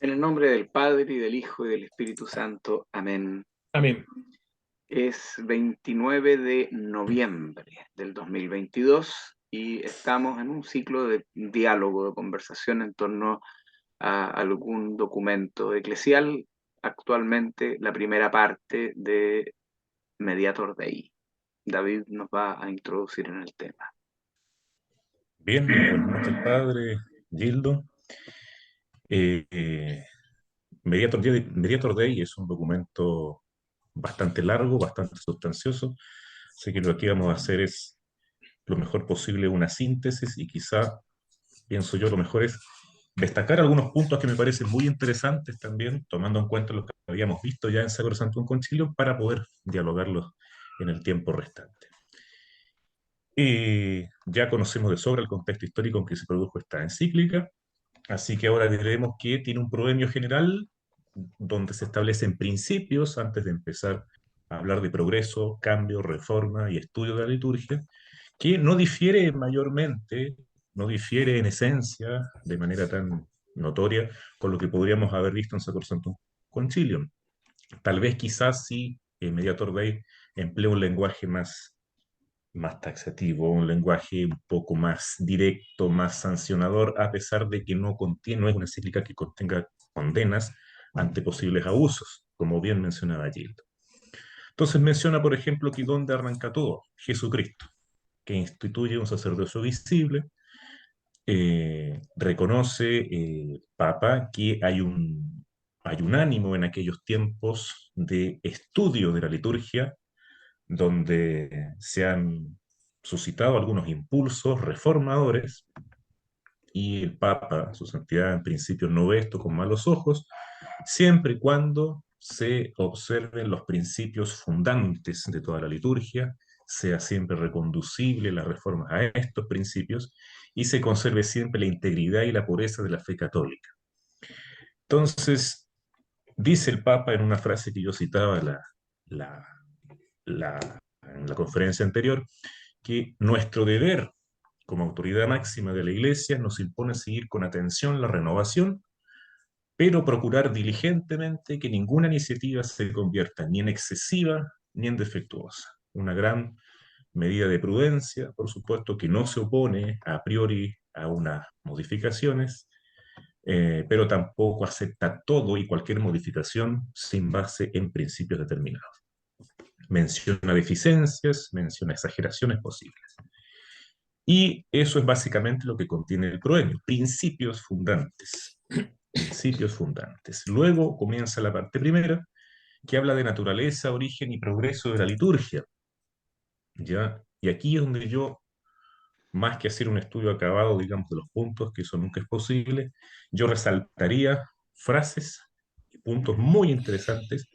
En el nombre del Padre, y del Hijo, y del Espíritu Santo. Amén. Amén. Es 29 de noviembre del 2022 y estamos en un ciclo de diálogo, de conversación en torno a algún documento eclesial, actualmente la primera parte de Mediator Dei. David nos va a introducir en el tema. Bien, buenas noches, padre Gildo. Eh, eh, Mediator Day es un documento bastante largo, bastante sustancioso, así que lo que vamos a hacer es lo mejor posible una síntesis y quizá, pienso yo, lo mejor es destacar algunos puntos que me parecen muy interesantes también, tomando en cuenta lo que habíamos visto ya en Sacrosanctum Concilio, para poder dialogarlos en el tiempo restante. Ya conocemos de sobra el contexto histórico en que se produjo esta encíclica. Así que ahora diremos que tiene un proemio general donde se establecen principios antes de empezar a hablar de progreso, cambio, reforma y estudio de la liturgia, que no difiere mayormente, no difiere en esencia de manera tan notoria con lo que podríamos haber visto en Sacrosanctum Concilium. Tal vez quizás sí Mediator Dei emplea un lenguaje más taxativo, un lenguaje un poco más directo, más sancionador, a pesar de que no es una encíclica que contenga condenas ante posibles abusos, como bien mencionaba Gildo. Entonces menciona, por ejemplo, que dónde arranca todo, Jesucristo, que instituye un sacerdocio visible, reconoce Papa que hay un ánimo en aquellos tiempos de estudio de la liturgia donde se han suscitado algunos impulsos reformadores y el Papa, su santidad, en principio no ve esto con malos ojos, siempre y cuando se observen los principios fundantes de toda la liturgia, sea siempre reconducible la reforma a estos principios y se conserve siempre la integridad y la pureza de la fe católica. Entonces, dice el Papa en una frase que yo citaba la, en la conferencia anterior, que nuestro deber como autoridad máxima de la Iglesia nos impone seguir con atención la renovación, pero procurar diligentemente que ninguna iniciativa se convierta ni en excesiva ni en defectuosa. Una gran medida de prudencia, por supuesto, que no se opone a priori a unas modificaciones, pero tampoco acepta todo y cualquier modificación sin base en principios determinados. Menciona deficiencias, menciona exageraciones posibles. Y eso es básicamente lo que contiene el proemio, principios fundantes. Principios fundantes. Luego comienza la parte primera, que habla de naturaleza, origen y progreso de la liturgia. ¿Ya? Y aquí es donde yo, más que hacer un estudio acabado, digamos, de los puntos, que eso nunca es posible, yo resaltaría frases y puntos muy interesantes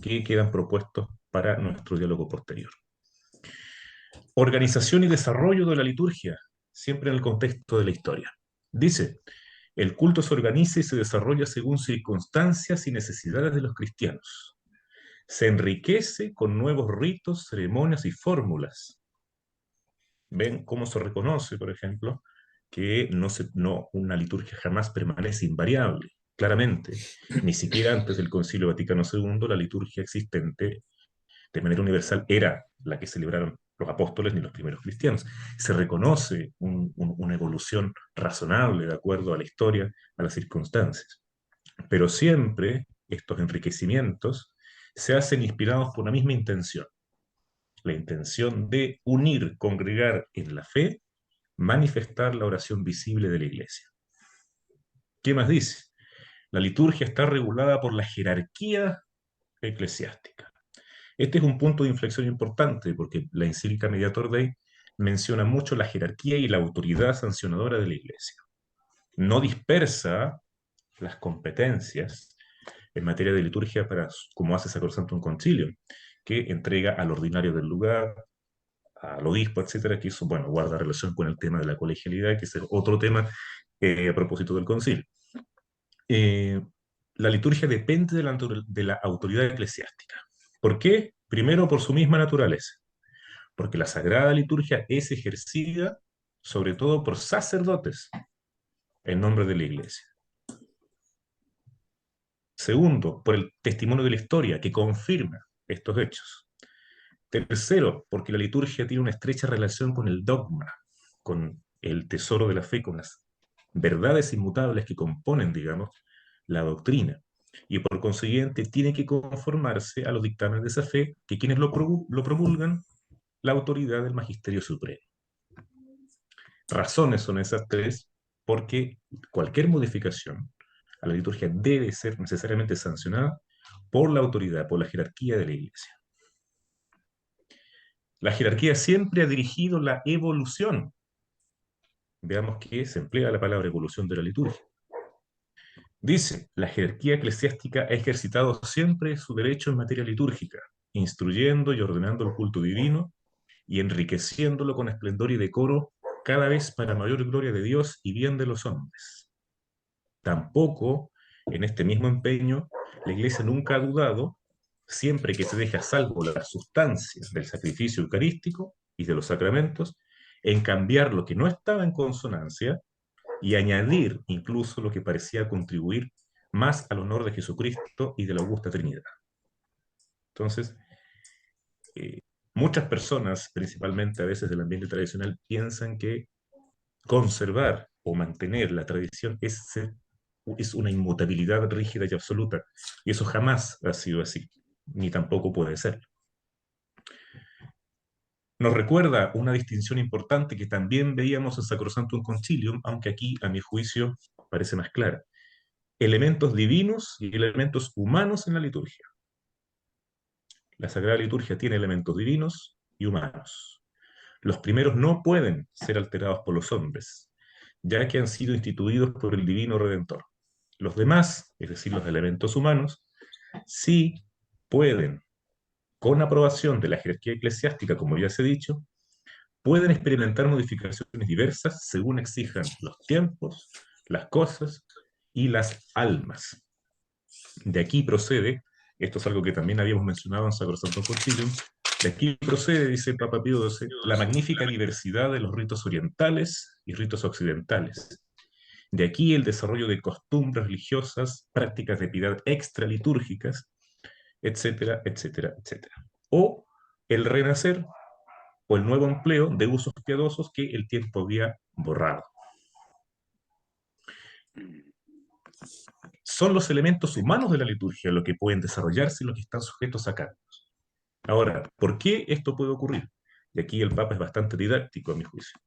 que quedan propuestos para nuestro diálogo posterior. Organización y desarrollo de la liturgia, siempre en el contexto de la historia. Dice, el culto se organiza y se desarrolla según circunstancias y necesidades de los cristianos. Se enriquece con nuevos ritos, ceremonias y fórmulas. ¿Ven cómo se reconoce, por ejemplo, que una liturgia jamás permanece invariable? Claramente, ni siquiera antes del Concilio Vaticano II, la liturgia existente de manera universal era la que celebraron los apóstoles ni los primeros cristianos. Se reconoce una evolución razonable de acuerdo a la historia, a las circunstancias. Pero siempre estos enriquecimientos se hacen inspirados por una misma intención, la intención de unir, congregar en la fe, manifestar la oración visible de la iglesia. ¿Qué más dice? La liturgia está regulada por la jerarquía eclesiástica. Este es un punto de inflexión importante porque la encíclica Mediator Dei menciona mucho la jerarquía y la autoridad sancionadora de la Iglesia. No dispersa las competencias en materia de liturgia como hace Sacrosanctum Concilio, que entrega al ordinario del lugar, al obispo, etcétera, que eso, bueno, guarda relación con el tema de la colegialidad, que es otro tema a propósito del concilio. Eh, la liturgia depende de la autoridad eclesiástica. ¿Por qué? Primero, por su misma naturaleza, porque la sagrada liturgia es ejercida sobre todo por sacerdotes en nombre de la iglesia. Segundo, por el testimonio de la historia que confirma estos hechos. Tercero, porque la liturgia tiene una estrecha relación con el dogma, con el tesoro de la fe, con las verdades inmutables que componen, digamos, la doctrina. Y por consiguiente tiene que conformarse a los dictámenes de esa fe que quienes lo promulgan, la autoridad del Magisterio Supremo. Razones son esas tres, porque cualquier modificación a la liturgia debe ser necesariamente sancionada por la autoridad, por la jerarquía de la Iglesia. La jerarquía siempre ha dirigido la evolución. Veamos que se emplea la palabra evolución de la liturgia. Dice, la jerarquía eclesiástica ha ejercitado siempre su derecho en materia litúrgica, instruyendo y ordenando el culto divino y enriqueciéndolo con esplendor y decoro cada vez para mayor gloria de Dios y bien de los hombres. Tampoco, en este mismo empeño, la Iglesia nunca ha dudado, siempre que se deja a salvo la sustancia del sacrificio eucarístico y de los sacramentos, en cambiar lo que no estaba en consonancia y añadir incluso lo que parecía contribuir más al honor de Jesucristo y de la augusta Trinidad. Entonces, eh, muchas personas, principalmente a veces del ambiente tradicional, piensan que conservar o mantener la tradición es una inmutabilidad rígida y absoluta, y eso jamás ha sido así, ni tampoco puede ser. Nos recuerda una distinción importante que también veíamos en Sacrosanctum Concilium, aunque aquí, a mi juicio, parece más clara. Elementos divinos y elementos humanos en la liturgia. La Sagrada Liturgia tiene elementos divinos y humanos. Los primeros no pueden ser alterados por los hombres, ya que han sido instituidos por el Divino Redentor. Los demás, es decir, los elementos humanos, sí pueden, con aprobación de la jerarquía eclesiástica, como ya se ha dicho, pueden experimentar modificaciones diversas según exijan los tiempos, las cosas y las almas. De aquí procede, esto es algo que también habíamos mencionado en Sacrosanctum Concilium, de aquí procede, dice el Papa Pío XII, la magnífica diversidad de los ritos orientales y ritos occidentales. De aquí el desarrollo de costumbres religiosas, prácticas de piedad extralitúrgicas, etcétera, etcétera, etcétera. O el renacer o el nuevo empleo de usos piadosos que el tiempo había borrado. Son los elementos humanos de la liturgia los que pueden desarrollarse y los que están sujetos a cambios. Ahora, ¿por qué esto puede ocurrir? Y aquí el Papa es bastante didáctico, a mi juicio.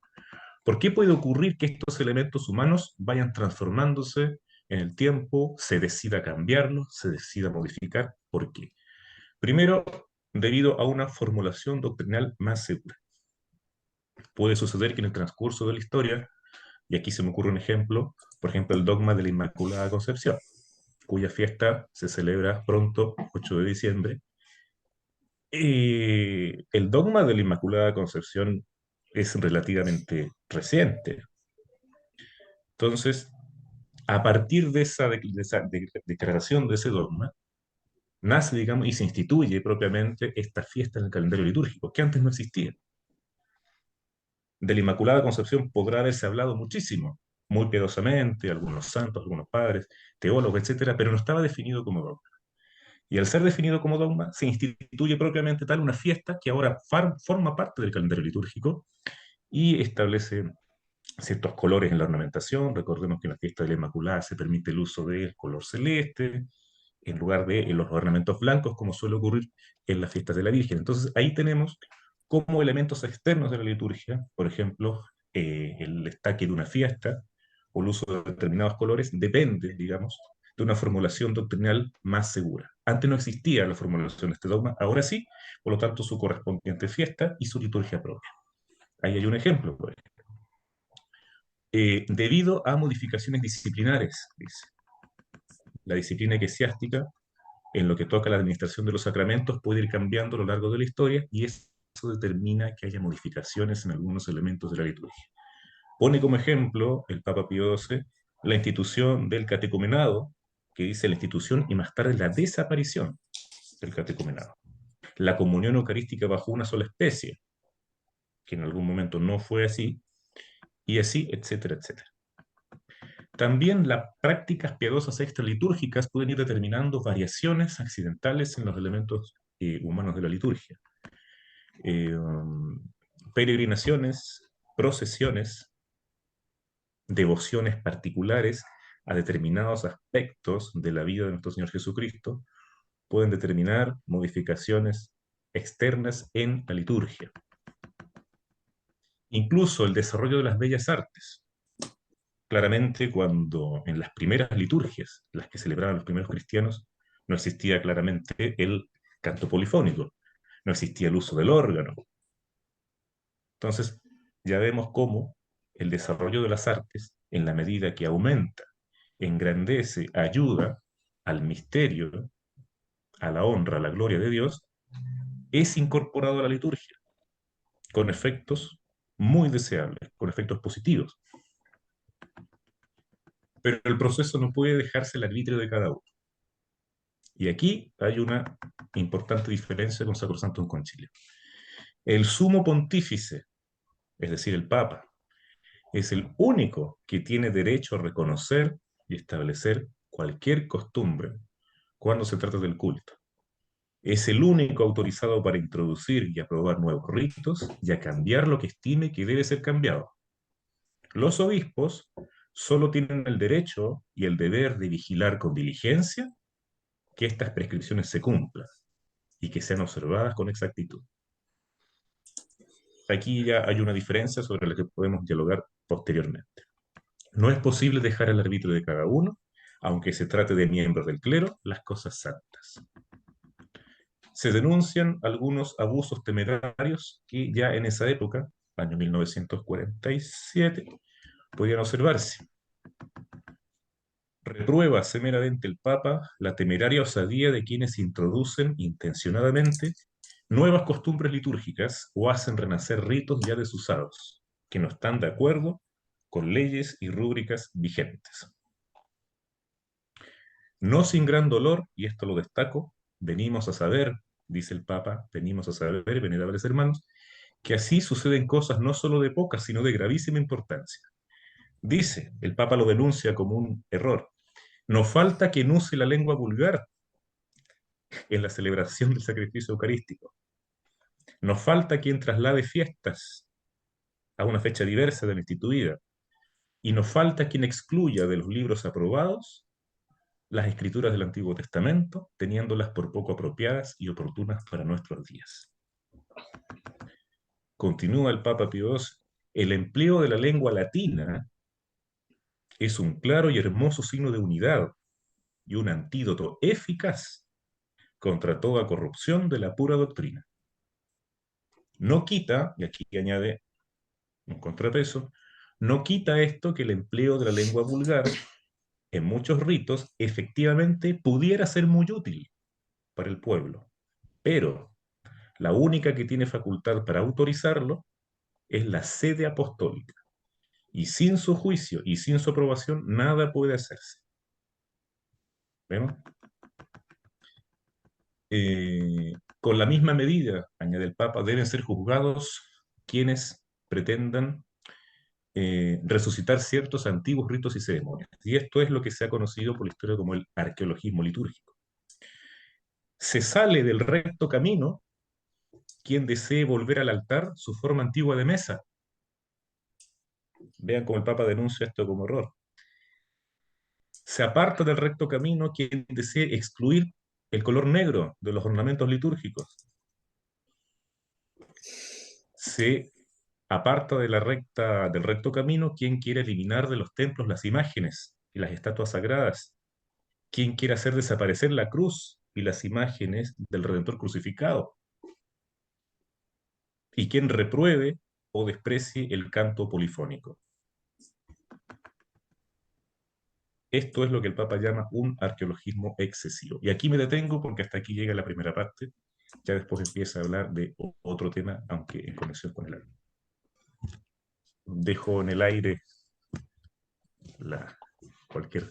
¿Por qué puede ocurrir que estos elementos humanos vayan transformándose en el tiempo, se decida cambiarlos, se decida modificar? ¿Por qué? Primero, debido a una formulación doctrinal más segura. Puede suceder que en el transcurso de la historia, y aquí se me ocurre un ejemplo, por ejemplo, el dogma de la Inmaculada Concepción, cuya fiesta se celebra pronto, 8 de diciembre. El dogma de la Inmaculada Concepción es relativamente reciente. Entonces, a partir de esa declaración de ese dogma, nace, digamos, y se instituye propiamente esta fiesta en el calendario litúrgico, que antes no existía. De la Inmaculada Concepción podrá haberse hablado muchísimo, muy piadosamente, algunos santos, algunos padres, teólogos, etcétera, pero no estaba definido como dogma. Y al ser definido como dogma, se instituye propiamente tal una fiesta que ahora forma parte del calendario litúrgico y establece ciertos colores en la ornamentación. Recordemos que en la fiesta de la Inmaculada se permite el uso del color celeste en lugar de los ornamentos blancos, como suele ocurrir en las fiestas de la Virgen. Entonces ahí tenemos como elementos externos de la liturgia, por ejemplo, el destaque de una fiesta o el uso de determinados colores, depende, digamos, de una formulación doctrinal más segura. Antes no existía la formulación de este dogma, ahora sí, por lo tanto su correspondiente fiesta y su liturgia propia. Ahí hay un ejemplo, por ejemplo. Debido a modificaciones disciplinares, dice. La disciplina eclesiástica, en lo que toca a la administración de los sacramentos, puede ir cambiando a lo largo de la historia y eso determina que haya modificaciones en algunos elementos de la liturgia. Pone como ejemplo el Papa Pío XII la institución del catecumenado, que dice la institución y más tarde la desaparición del catecumenado. La comunión eucarística bajo una sola especie, que en algún momento no fue así, y así, etcétera, etcétera. También las prácticas piadosas extralitúrgicas pueden ir determinando variaciones accidentales en los elementos humanos de la liturgia. Peregrinaciones, procesiones, devociones particulares a determinados aspectos de la vida de nuestro Señor Jesucristo pueden determinar modificaciones externas en la liturgia. Incluso el desarrollo de las bellas artes. Claramente, cuando en las primeras liturgias, las que celebraban los primeros cristianos, no existía claramente el canto polifónico, no existía el uso del órgano. Entonces, ya vemos cómo el desarrollo de las artes, en la medida que aumenta, engrandece, ayuda al misterio, a la honra, a la gloria de Dios, es incorporado a la liturgia, con efectos muy deseables, con efectos positivos. Pero el proceso no puede dejarse al arbitrio de cada uno. Y aquí hay una importante diferencia con Sacrosanctum Concilio. El sumo pontífice, es decir, el Papa, es el único que tiene derecho a reconocer y establecer cualquier costumbre cuando se trata del culto. Es el único autorizado para introducir y aprobar nuevos ritos y a cambiar lo que estime que debe ser cambiado. Los obispos solo tienen el derecho y el deber de vigilar con diligencia que estas prescripciones se cumplan y que sean observadas con exactitud. Aquí ya hay una diferencia sobre la que podemos dialogar posteriormente. No es posible dejar al arbitrio de cada uno, aunque se trate de miembros del clero, las cosas santas. Se denuncian algunos abusos temerarios que ya en esa época, año 1947, podían observarse. Reprueba severamente el Papa la temeraria osadía de quienes introducen intencionadamente nuevas costumbres litúrgicas o hacen renacer ritos ya desusados, que no están de acuerdo con leyes y rúbricas vigentes. No sin gran dolor, y esto lo destaco, venimos a saber, dice el Papa, venimos a saber, venerables hermanos, que así suceden cosas no solo de poca, sino de gravísima importancia. Dice, el Papa lo denuncia como un error. No falta quien use la lengua vulgar en la celebración del sacrificio eucarístico. No falta quien traslade fiestas a una fecha diversa de la instituida. Y no falta quien excluya de los libros aprobados las escrituras del Antiguo Testamento, teniéndolas por poco apropiadas y oportunas para nuestros días. Continúa el Papa Pío XII, el empleo de la lengua latina es un claro y hermoso signo de unidad y un antídoto eficaz contra toda corrupción de la pura doctrina. No quita, y aquí añade un contrapeso, no quita esto que el empleo de la lengua vulgar en muchos ritos efectivamente pudiera ser muy útil para el pueblo, pero la única que tiene facultad para autorizarlo es la sede apostólica, y sin su juicio y sin su aprobación nada puede hacerse. ¿Vemos? Con la misma medida, añade el Papa, deben ser juzgados quienes pretendan resucitar ciertos antiguos ritos y ceremonias. Y esto es lo que se ha conocido por la historia como el arqueologismo litúrgico. Se sale del recto camino quien desee volver al altar su forma antigua de mesa. Vean cómo el Papa denuncia esto como error. Se aparta del recto camino quien desee excluir el color negro de los ornamentos litúrgicos. Se aparta de del recto camino quien quiere eliminar de los templos las imágenes y las estatuas sagradas, quien quiere hacer desaparecer la cruz y las imágenes del Redentor crucificado, y quien repruebe o desprecie el canto polifónico. Esto es lo que el Papa llama un arqueologismo excesivo. Y aquí me detengo porque hasta aquí llega la primera parte. Ya después empieza a hablar de otro tema, aunque en conexión con el aire. Dejo en el aire cualquier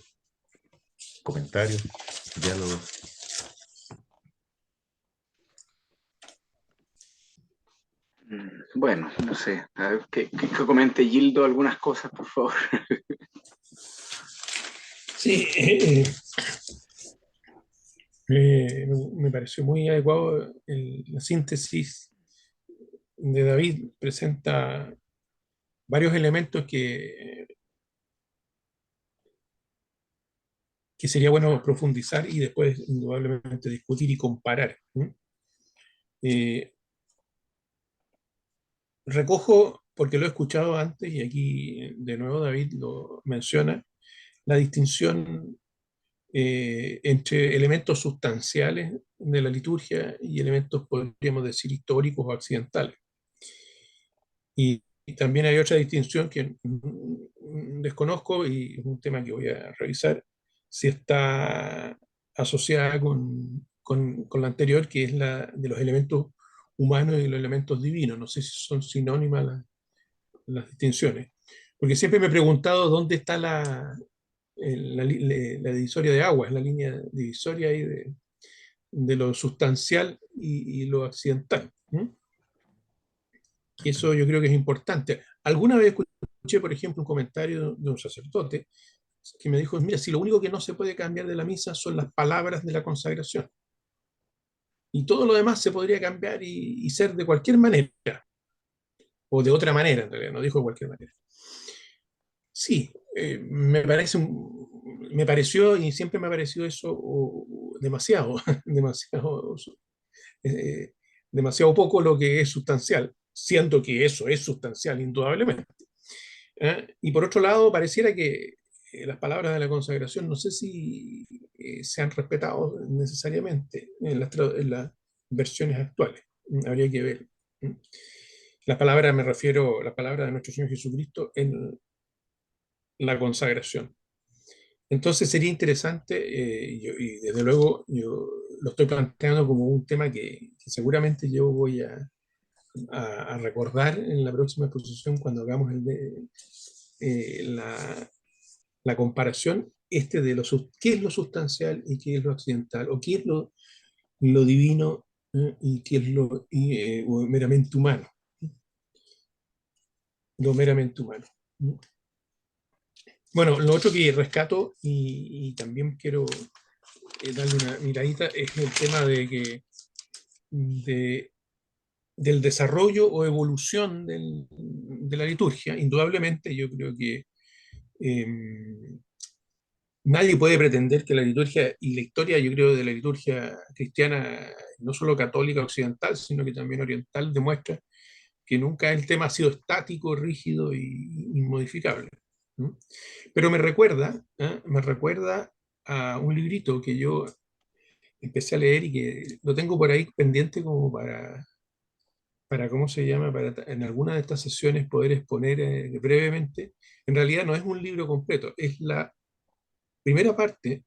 comentario, diálogo. Bueno, no sé, a ver, que comente Gildo algunas cosas, por favor. Sí, me pareció muy adecuado la síntesis de David. Presenta varios elementos que sería bueno profundizar y después indudablemente discutir y comparar. Eh, Recojo, porque lo he escuchado antes y aquí de nuevo David lo menciona, la distinción entre elementos sustanciales de la liturgia y elementos, podríamos decir, históricos o accidentales. Y también hay otra distinción que desconozco y es un tema que voy a revisar, si está asociada con la anterior, que es la de los elementos humanos y los elementos divinos. No sé si son sinónimas las distinciones. Porque siempre me he preguntado dónde está la divisoria de aguas, la línea divisoria ahí de lo sustancial y lo accidental. Y eso yo creo que es importante. Alguna vez escuché, por ejemplo, un comentario de un sacerdote que me dijo, mira, si lo único que no se puede cambiar de la misa son las palabras de la consagración. Y todo lo demás se podría cambiar y ser de cualquier manera, o de otra manera, en realidad, no dijo de cualquier manera. Sí, me pareció y siempre me ha parecido eso demasiado, demasiado, eh, demasiado poco lo que es sustancial, siendo que eso es sustancial, indudablemente. Y por otro lado, pareciera que las palabras de la consagración, no sé si se han respetado necesariamente en las versiones actuales. Habría que ver. La palabra, me refiero a la palabra de nuestro Señor Jesucristo en la consagración. Entonces sería interesante, y desde luego yo lo estoy planteando como un tema que seguramente yo voy a recordar en la próxima exposición cuando hagamos la comparación de qué es lo sustancial y qué es lo accidental, o qué es lo divino y qué es lo meramente humano, lo meramente humano. Bueno, lo otro que rescato y también quiero darle una miradita es el tema de- del desarrollo o evolución de la liturgia. Indudablemente, yo creo que eh, nadie puede pretender que la liturgia y la historia, yo creo, de la liturgia cristiana, no solo católica occidental, sino que también oriental, demuestra que nunca el tema ha sido estático, rígido e inmodificable. ¿No? Pero me recuerda a un librito que yo empecé a leer y que lo tengo por ahí pendiente como para ¿cómo se llama? Para en alguna de estas sesiones poder exponer brevemente. En realidad no es un libro completo, es la primera parte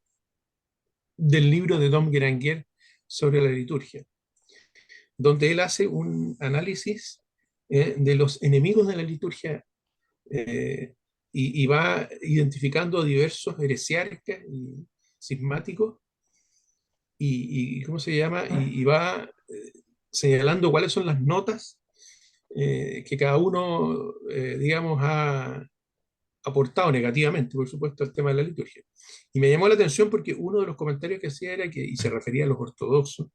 del libro de Dom Guéranger sobre la liturgia, donde él hace un análisis de los enemigos de la liturgia eh, y va identificando diversos heresiarcas y cismáticos ¿cómo se llama? Y va señalando cuáles son las notas que cada uno, digamos, ha aportado negativamente, por supuesto, al tema de la liturgia. Y me llamó la atención porque uno de los comentarios que hacía era que, y se refería a los ortodoxos,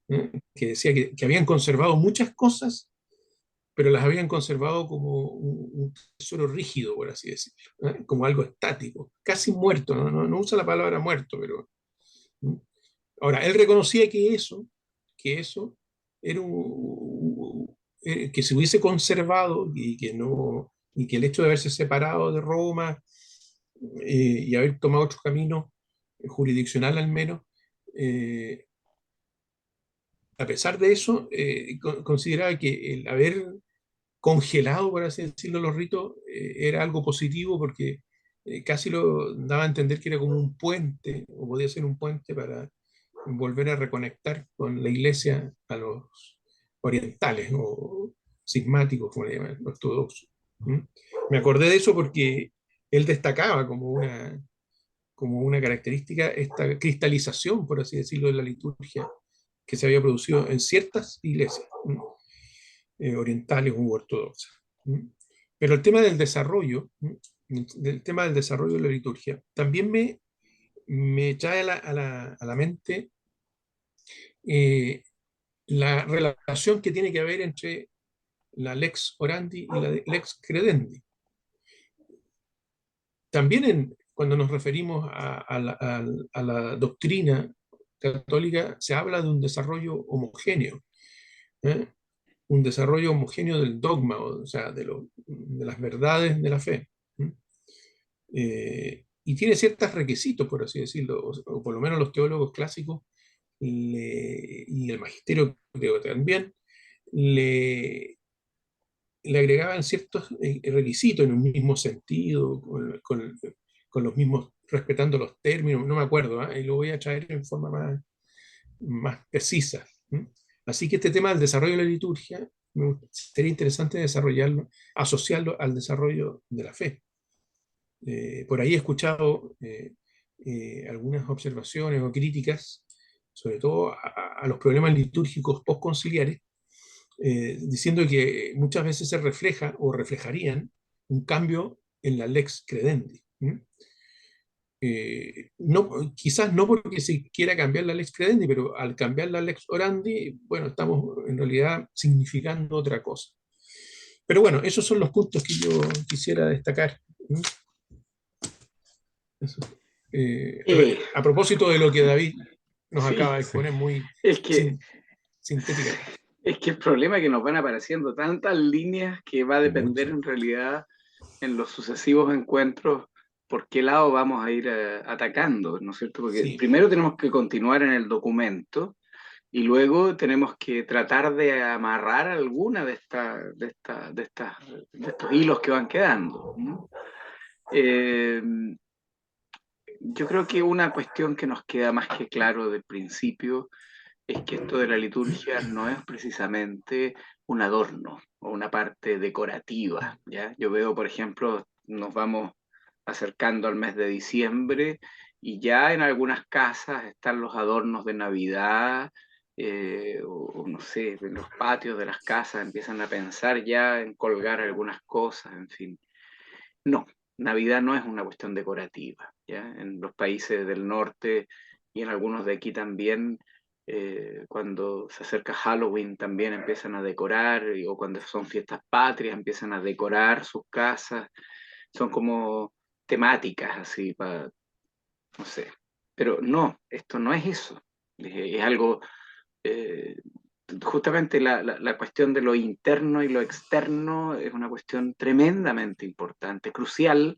que decía que habían conservado muchas cosas, pero las habían conservado como un tesoro rígido, por así decirlo, como algo estático, casi muerto, no usa la palabra muerto, pero... ¿no? Ahora, él reconocía que eso era que se hubiese conservado y que el hecho de haberse separado de Roma y haber tomado otro camino jurisdiccional al menos, eh, a pesar de eso, consideraba que el haber congelado, por así decirlo, los ritos era algo positivo porque casi lo daba a entender que era como un puente, o podía ser un puente para volver a reconectar con la iglesia a los orientales o cismáticos, como le llaman, ortodoxos. ¿Mm? Me acordé de eso porque él destacaba como una característica esta cristalización, por así decirlo, de la liturgia que se había producido en ciertas iglesias orientales u ortodoxas. Pero el tema del desarrollo, del tema del desarrollo de la liturgia, también me me trae a la mente eh, la relación que tiene que haber entre la lex orandi y la lex credendi. También cuando nos referimos a la doctrina católica, se habla de un desarrollo homogéneo, ¿eh? Un desarrollo homogéneo del dogma, o sea, de las verdades de la fe. ¿Eh? Y tiene ciertos requisitos, por así decirlo, o por lo menos los teólogos clásicos y el magisterio creo que también le agregaban ciertos requisitos en un mismo sentido, con los mismos, respetando los términos, no me acuerdo, ¿eh? Y lo voy a traer en forma más precisa. ¿Eh? Así que este tema del desarrollo de la liturgia sería interesante desarrollarlo, asociarlo al desarrollo de la fe. Por ahí he escuchado algunas observaciones o críticas, sobre todo a los problemas litúrgicos postconciliares, diciendo que muchas veces se refleja o reflejarían un cambio en la lex credendi. No, quizás no porque se quiera cambiar la lex credendi, pero al cambiar la lex orandi, bueno, estamos en realidad significando otra cosa. Pero bueno, esos son los puntos que yo quisiera destacar. Eso. Eh, A propósito de lo que David nos sí, acaba de Sí. exponer muy es que, sintéticamente. es que el problema es que nos van apareciendo tantas líneas que va a depender Mucho. en realidad en los sucesivos encuentros por qué lado vamos a ir atacando, ¿no es cierto? Porque Sí, primero tenemos que continuar en el documento y luego tenemos que tratar de amarrar alguna de estos hilos que van quedando, ¿no? Eh, yo creo que una cuestión que nos queda más que claro del principio es que esto de la liturgia no es precisamente un adorno o una parte decorativa, ¿ya? Yo veo, por ejemplo, nos vamos acercando al mes de diciembre y ya en algunas casas están los adornos de Navidad, o no sé, en los patios de las casas empiezan a pensar ya en colgar algunas cosas, en fin. No, Navidad no es una cuestión decorativa, ¿ya? En los países del norte y en algunos de aquí también, cuando se acerca Halloween también empiezan a decorar, o cuando son fiestas patrias empiezan a decorar sus casas, son como temáticas así, no sé. Pero no, esto no es eso, es algo eh, justamente la cuestión de lo interno y lo externo es una cuestión tremendamente importante, crucial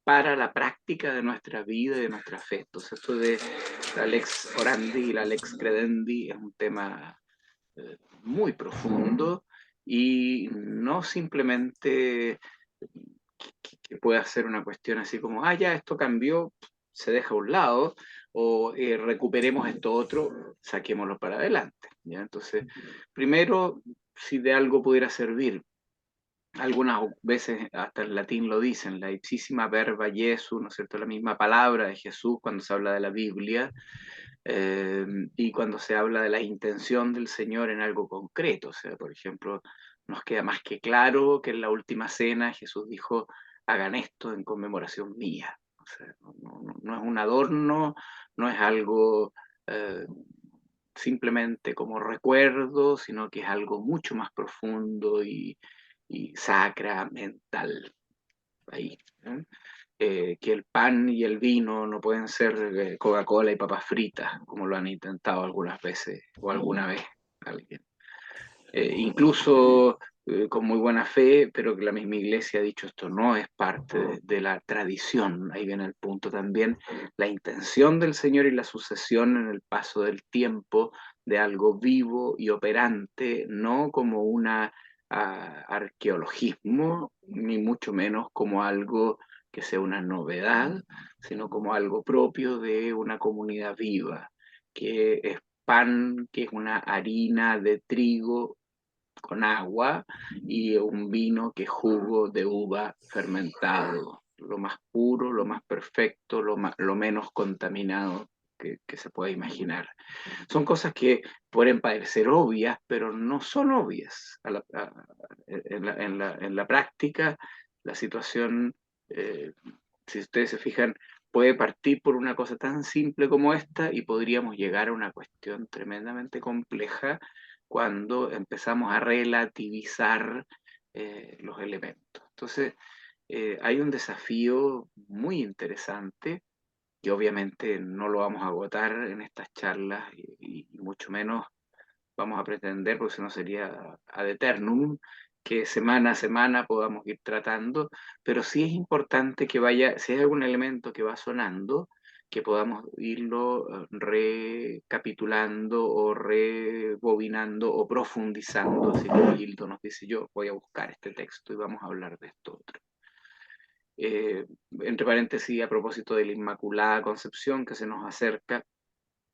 para la práctica de nuestra vida y de nuestra fe. Entonces, esto de la lex orandi y la lex credendi es un tema muy profundo y no simplemente que pueda ser una cuestión así como, ah, ya esto cambió, se deja a un lado, o recuperemos esto otro, saquémoslo para adelante. ¿Ya? Entonces, primero, si de algo pudiera servir, algunas veces hasta en latín lo dicen, la ipsísima verba Jesu, ¿no es cierto? La misma palabra de Jesús cuando se habla de la Biblia, eh, y cuando se habla de la intención del Señor en algo concreto. O sea, por ejemplo, nos queda más que claro que en la última cena Jesús dijo, hagan esto en conmemoración mía. O sea, no es un adorno, no es algo simplemente como recuerdo, sino que es algo mucho más profundo y sacramental ahí. ¿Eh? Que el pan y el vino no pueden ser Coca-Cola y papas fritas, como lo han intentado algunas veces o alguna vez alguien. Incluso con muy buena fe, pero que la misma iglesia ha dicho esto no es parte de la tradición. Ahí viene el punto también, la intención del Señor y la sucesión en el paso del tiempo de algo vivo y operante, no como una arqueologismo, ni mucho menos como algo que sea una novedad, sino como algo propio de una comunidad viva, que es pan, que es una harina de trigo con agua, y un vino que es jugo de uva fermentado, lo más puro, lo más perfecto, lo menos contaminado que se pueda imaginar. Son cosas que pueden parecer obvias, pero no son obvias. En la práctica, la situación, si ustedes se fijan, puede partir por una cosa tan simple como esta y podríamos llegar a una cuestión tremendamente compleja cuando empezamos a relativizar los elementos. Entonces, hay un desafío muy interesante que obviamente no lo vamos a agotar en estas charlas y mucho menos vamos a pretender, porque si no sería ad eternum, que semana a semana podamos ir tratando, pero sí es importante que vaya, si hay algún elemento que va sonando, que podamos irlo recapitulando o rebobinando o profundizando, así como Gildo nos dice, yo voy a buscar este texto y vamos a hablar de esto otro. Entre paréntesis, a propósito de la Inmaculada Concepción que se nos acerca,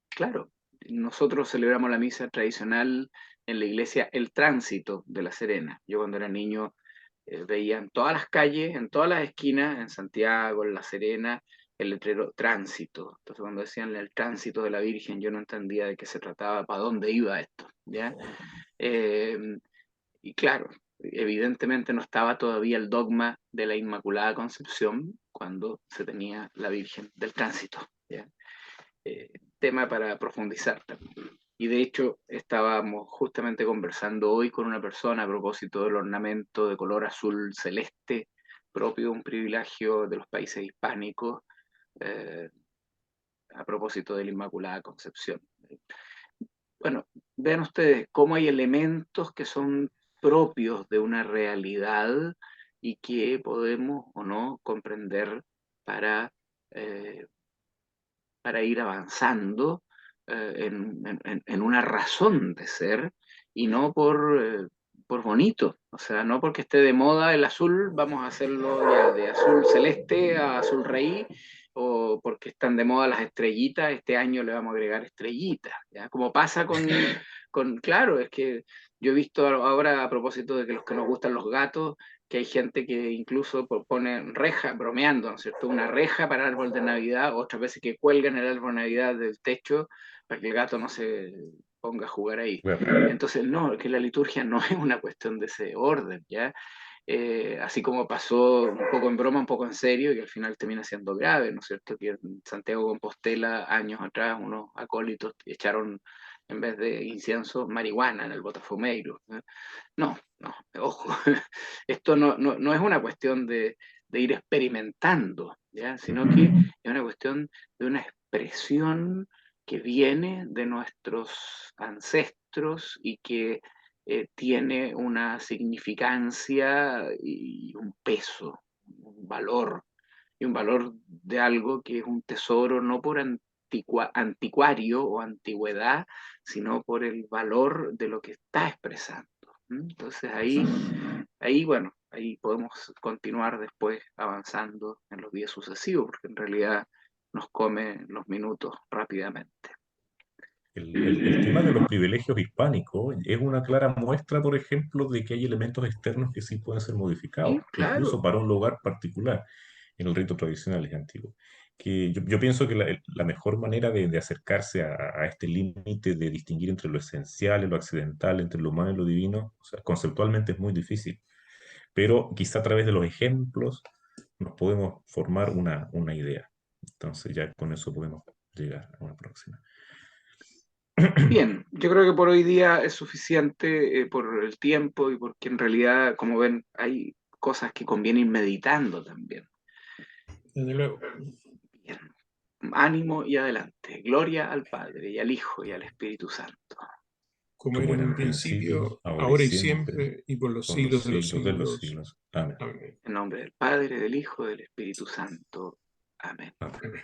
claro, nosotros celebramos la misa tradicional en la iglesia El Tránsito de La Serena. Yo cuando era niño veía en todas las calles, en todas las esquinas, en Santiago, en La Serena, el letrero Tránsito. Entonces cuando decían el Tránsito de la Virgen, yo no entendía de qué se trataba, para dónde iba esto, ¿ya? Eh, y claro, evidentemente no estaba todavía el dogma de la Inmaculada Concepción cuando se tenía la Virgen del Tránsito, ¿ya? Tema para profundizar también. Y de hecho estábamos justamente conversando hoy con una persona a propósito del ornamento de color azul celeste propio de un privilegio de los países hispánicos, eh, a propósito de la Inmaculada Concepción. Bueno, vean ustedes cómo hay elementos que son propios de una realidad y que podemos o no comprender para, eh, para ir avanzando en una razón de ser y no por bonito. O sea, no porque esté de moda el azul, vamos a hacerlo ya de azul celeste a azul rey, o porque están de moda las estrellitas, este año le vamos a agregar estrellitas, ¿ya? Como pasa claro, es que yo he visto ahora a propósito de que los que nos gustan los gatos, que hay gente que incluso pone reja, bromeando, ¿no es cierto? Una reja para el árbol de Navidad, otras veces que cuelgan el árbol de Navidad del techo para que el gato no se ponga a jugar ahí. Bueno, Entonces, no, que la liturgia no es una cuestión de ese orden, ¿ya? Así como pasó un poco en broma, un poco en serio, y al final termina siendo grave, ¿no es cierto? Que en Santiago de Compostela, años atrás, unos acólitos echaron, en vez de incienso, marihuana en el Botafumeiro. No, no, ojo, esto no es una cuestión de ir experimentando, ¿ya? Sino que es una cuestión de una expresión que viene de nuestros ancestros y que tiene una significancia y un peso, y un valor de algo que es un tesoro no por anticuario o antigüedad, sino por el valor de lo que está expresando. Entonces ahí, bueno, ahí podemos continuar después avanzando en los días sucesivos, porque en realidad nos come los minutos rápidamente. el tema de los privilegios hispánicos es una clara muestra, por ejemplo, de que hay elementos externos que sí pueden ser Sí, modificados, claro. incluso para un lugar particular en el rito tradicional y antiguo. Que yo pienso que la mejor manera de acercarse a este límite de distinguir entre lo esencial y lo accidental, entre lo humano y lo divino, o sea, conceptualmente es muy difícil, pero quizá a través de los ejemplos nos podemos formar una idea. Entonces ya con eso podemos llegar a una próxima. Bien, yo creo que por hoy día es suficiente por el tiempo y porque en realidad, como ven, hay cosas que conviene ir meditando también. Desde luego. Bien, ánimo y adelante. Gloria al Padre y al Hijo y al Espíritu Santo. Como era Como en era un en principio, principio, ahora y ahora y siempre, siempre, y por los por los siglos de los siglos de los siglos. siglos. Amén. Amén. En nombre del Padre, del Hijo y del Espíritu Santo. Amén. Amén. Amén.